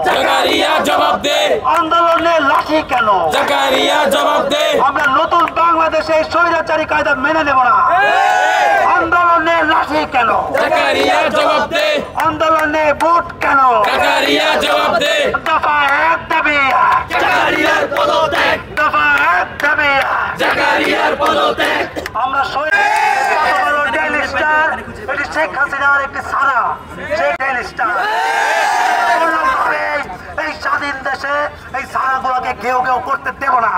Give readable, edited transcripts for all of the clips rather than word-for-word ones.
জাকারিয়া জবাব দে, আন্দোলনে লাঠি কেন? জাকারিয়া জবাব দে, আমরা নতুন বাংলাদেশে স্বৈরাচারী কায়দা মেনে নেব না। আন্দোলনে লাঠি কেন? জাকারিয়া জবাব দে, আন্দোলনে ভোট কেন? জাকারিয়া জবাব দে, দফা এক দাবি এক, জাকারিয়ার পদত্যাগ, দফা এক দাবি এক। জাকারিয়ার পদত্যাগ। আমরা ডেইলি স্টার, এটি শেখ হাসিনার একটি সারা, সেই ডেইলি স্টার। এই স্বাধীন দেশে এই সারাগুলোকে কেউ কেউ করতে দেব না।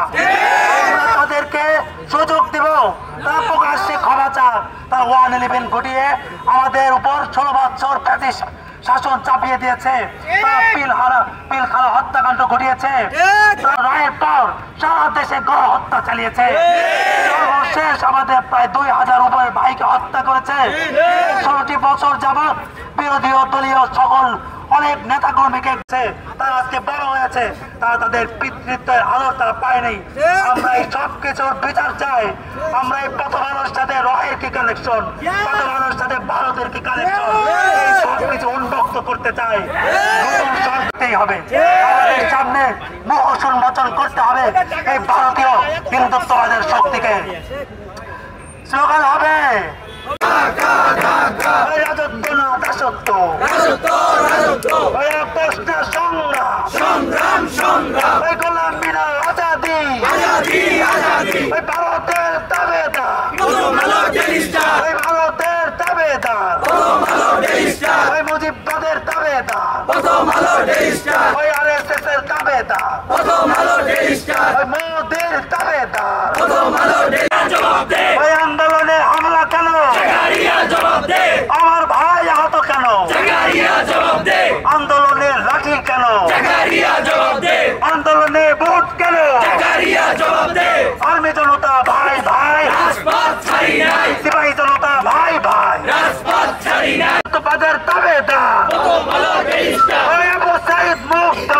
আমরা তাদেরকে সুযোগ দেব, তারা প্রকাশ্যে ক্ষমা চাক। তারা 111 ঘটিয়ে আমাদের উপর 16 বছর ব্রিটিশ শাসন চাপিয়ে দিয়েছে। তারা পিলখানা হত্যাকাণ্ড ঘটিয়েছে। রায়ের পর সারা দেশে গণহত্যা চালিয়েছে। সর্বশেষ আমাদের প্রায় 2000 উপরে ভাইকে হত্যা করেছে। 16টি বছর যাবৎ বিরোধী ও দলীয় সকল অনেক নেতা কর্মীকে তারা আজকে বড় হয়েছে, তারা তাদের পিতৃত্বের আলো তারা পায়নি। আমরা এই সব কিছুর বিচার চাই। আমরা এই পথ মানুষ সাথে রয়ের কি কানেকশন, পথ মানুষ সাথে ভারতের কি কানেকশন, এই সব কিছু উন্মুক্ত করতে চাই। নতুন সরকারই হবে, আমাদের সামনে মুখ উন্মোচন করতে হবে এই ভারতীয় হিন্দুত্ববাদের শক্তিকে। স্লোগান হবে রাজত্ব না দাসত্ব, সংগ্রাম সংগ্রাম, গোলামি না আজাদি, ভারতের দাবেদার, ভারতের দাবেদার, মুজিববাদের দাবেদার, RSS এর দাবেদার, মোদির দাবেদার। আন্দোলনে হামলা কেন? আমার ভাই আহত কেন? আন্দোলনে লাঠি কেন? আন্দোলনে ভোট কেন? আর্মি জনতা ভাই ভাই, সিপাহী জনতা ভাই ভাই, বাজার দাবেদার, আবু সাইদ মুগ্ধ,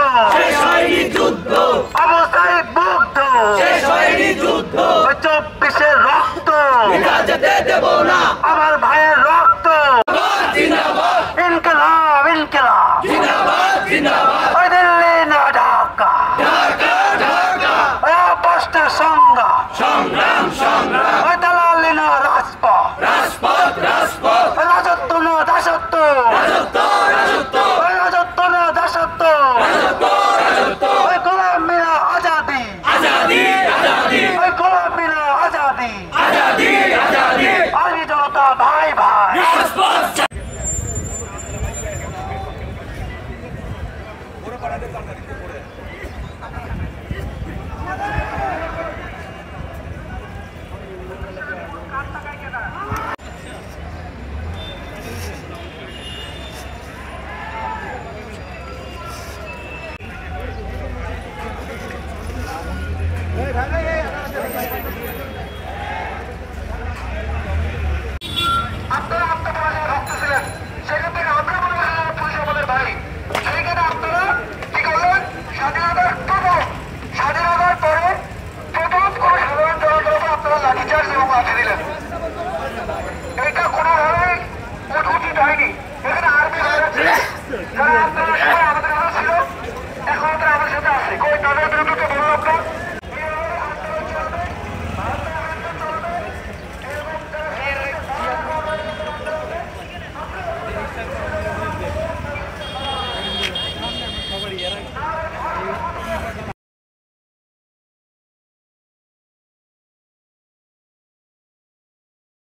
আবু সাইদ মুগ্ধ, 24-এর রক্ত আমার